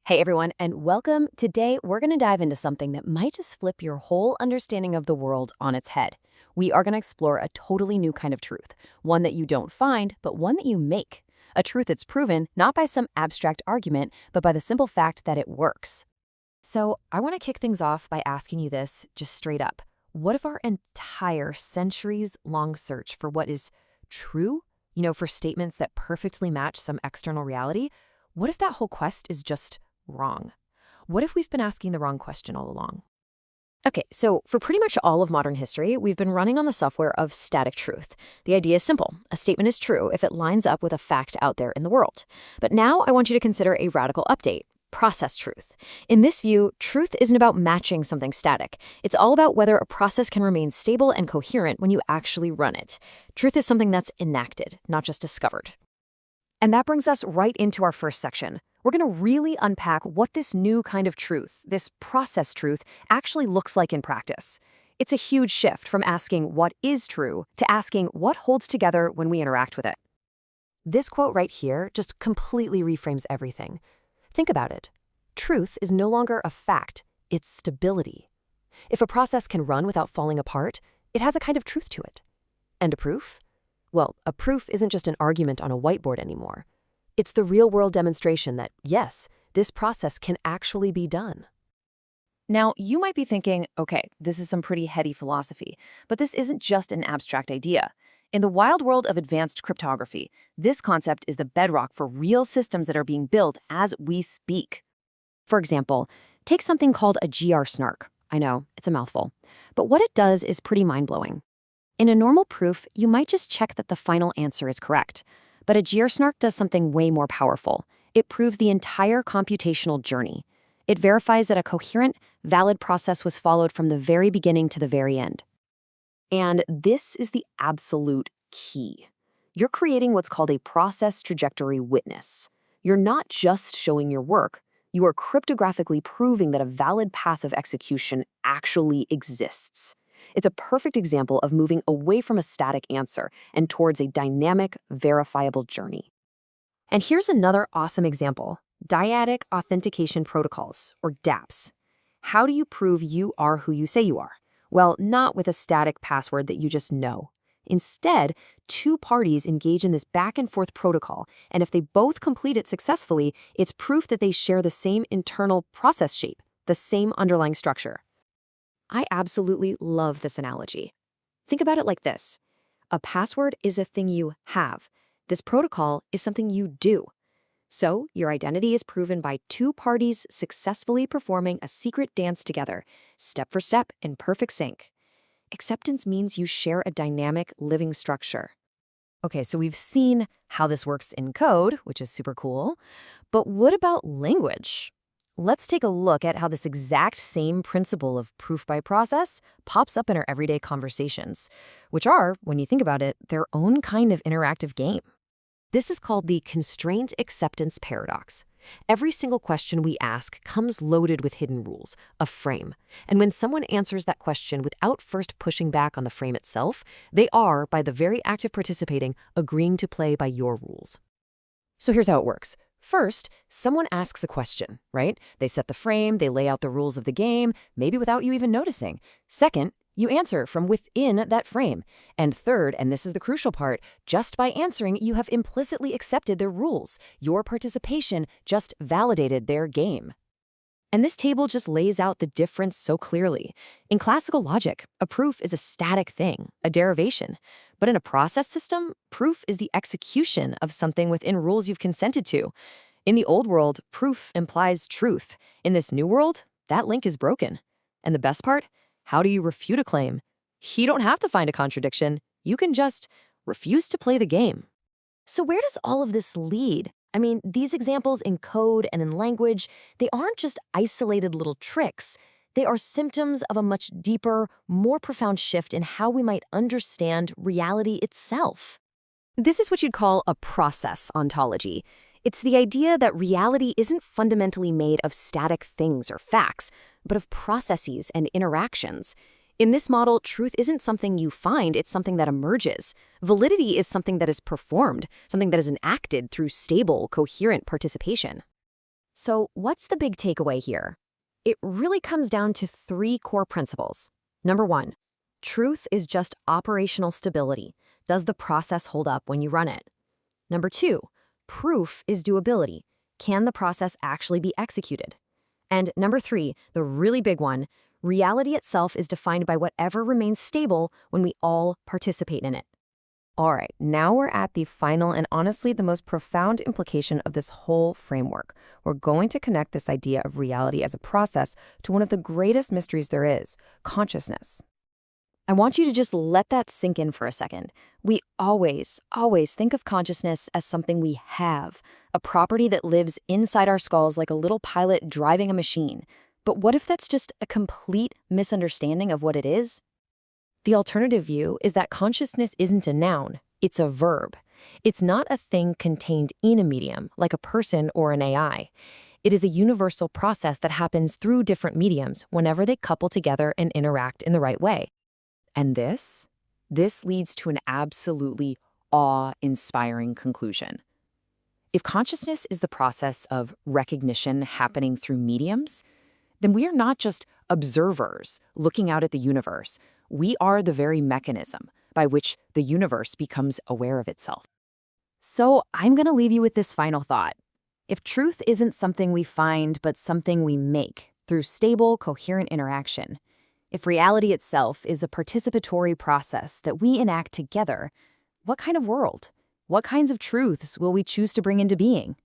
Hey everyone, and welcome. Today, we're going to dive into something that might just flip your whole understanding of the world on its head. We are going to explore a totally new kind of truth, one that you don't find, but one that you make. A truth that's proven not by some abstract argument, but by the simple fact that it works. So, I want to kick things off by asking you this just straight up. What if our entire centuries-long search for what is true, for statements that perfectly match some external reality, what if that whole quest is just wrong? What if we've been asking the wrong question all along? Okay, so for pretty much all of modern history, we've been running on the software of static truth. The idea is simple. A statement is true if it lines up with a fact out there in the world. But now I want you to consider a radical update. Process truth. In this view, truth isn't about matching something static. It's all about whether a process can remain stable and coherent when you actually run it. Truth is something that's enacted, not just discovered. And that brings us right into our first section. We're going to really unpack what this new kind of truth, this process truth, actually looks like in practice. It's a huge shift from asking what is true to asking what holds together when we interact with it. This quote right here just completely reframes everything. Think about it. Truth is no longer a fact, it's stability. If a process can run without falling apart, it has a kind of truth to it. And a proof? Well, a proof isn't just an argument on a whiteboard anymore. It's the real-world demonstration that, yes, this process can actually be done. Now, you might be thinking, okay, this is some pretty heady philosophy, but this isn't just an abstract idea. In the wild world of advanced cryptography, this concept is the bedrock for real systems that are being built as we speak. For example, take something called a zk-snark. I know, it's a mouthful. But what it does is pretty mind-blowing. In a normal proof, you might just check that the final answer is correct. But a zk-snark does something way more powerful. It proves the entire computational journey. It verifies that a coherent, valid process was followed from the very beginning to the very end. And this is the absolute key. You're creating what's called a process trajectory witness. You're not just showing your work. You are cryptographically proving that a valid path of execution actually exists. It's a perfect example of moving away from a static answer and towards a dynamic, verifiable journey. And here's another awesome example: Diadic Authentication Protocols, or DAPs. How do you prove you are who you say you are? Well, not with a static password that you just know. Instead, two parties engage in this back-and-forth protocol, and if they both complete it successfully, it's proof that they share the same internal process shape, the same underlying structure. I absolutely love this analogy. Think about it like this. A password is a thing you have. This protocol is something you do. So, your identity is proven by two parties successfully performing a secret dance together, step for step in perfect sync. Acceptance means you share a dynamic, living structure. Okay, so we've seen how this works in code, which is super cool. But what about language? Let's take a look at how this exact same principle of proof by process pops up in our everyday conversations, which are, when you think about it, their own kind of interactive game. This is called the constraint acceptance paradox. Every single question we ask comes loaded with hidden rules, a frame. And when someone answers that question without first pushing back on the frame itself, they are, by the very act of participating, agreeing to play by your rules. So here's how it works. First, someone asks a question, right? They set the frame, they lay out the rules of the game, maybe without you even noticing. Second, you answer from within that frame. And third, and this is the crucial part, just by answering, you have implicitly accepted their rules. Your participation just validated their game. And this table just lays out the difference so clearly. In classical logic, a proof is a static thing, a derivation. But in a process system, proof is the execution of something within rules you've consented to. In the old world, proof implies truth. In this new world, that link is broken. And the best part? How do you refute a claim? You don't have to find a contradiction. You can just refuse to play the game. So where does all of this lead? I mean, these examples in code and in language, they aren't just isolated little tricks. They are symptoms of a much deeper, more profound shift in how we might understand reality itself. This is what you'd call a process ontology. It's the idea that reality isn't fundamentally made of static things or facts, but of processes and interactions. In this model, truth isn't something you find, it's something that emerges. Validity is something that is performed, something that is enacted through stable, coherent participation. So what's the big takeaway here? It really comes down to three core principles. Number one, truth is just operational stability. Does the process hold up when you run it? Number two, proof is doability. Can the process actually be executed? And number three, the really big one, reality itself is defined by whatever remains stable when we all participate in it. All right, now we're at the final and honestly the most profound implication of this whole framework. We're going to connect this idea of reality as a process to one of the greatest mysteries there is, consciousness. I want you to just let that sink in for a second. We always think of consciousness as something we have, a property that lives inside our skulls like a little pilot driving a machine. But what if that's just a complete misunderstanding of what it is? The alternative view is that consciousness isn't a noun, it's a verb. It's not a thing contained in a medium, like a person or an AI. It is a universal process that happens through different mediums whenever they couple together and interact in the right way. And this leads to an absolutely awe-inspiring conclusion. If consciousness is the process of recognition happening through mediums, then we are not just observers looking out at the universe. We are the very mechanism by which the universe becomes aware of itself. So I'm going to leave you with this final thought. If truth isn't something we find, but something we make through stable, coherent interaction, if reality itself is a participatory process that we enact together, what kind of world, what kinds of truths will we choose to bring into being?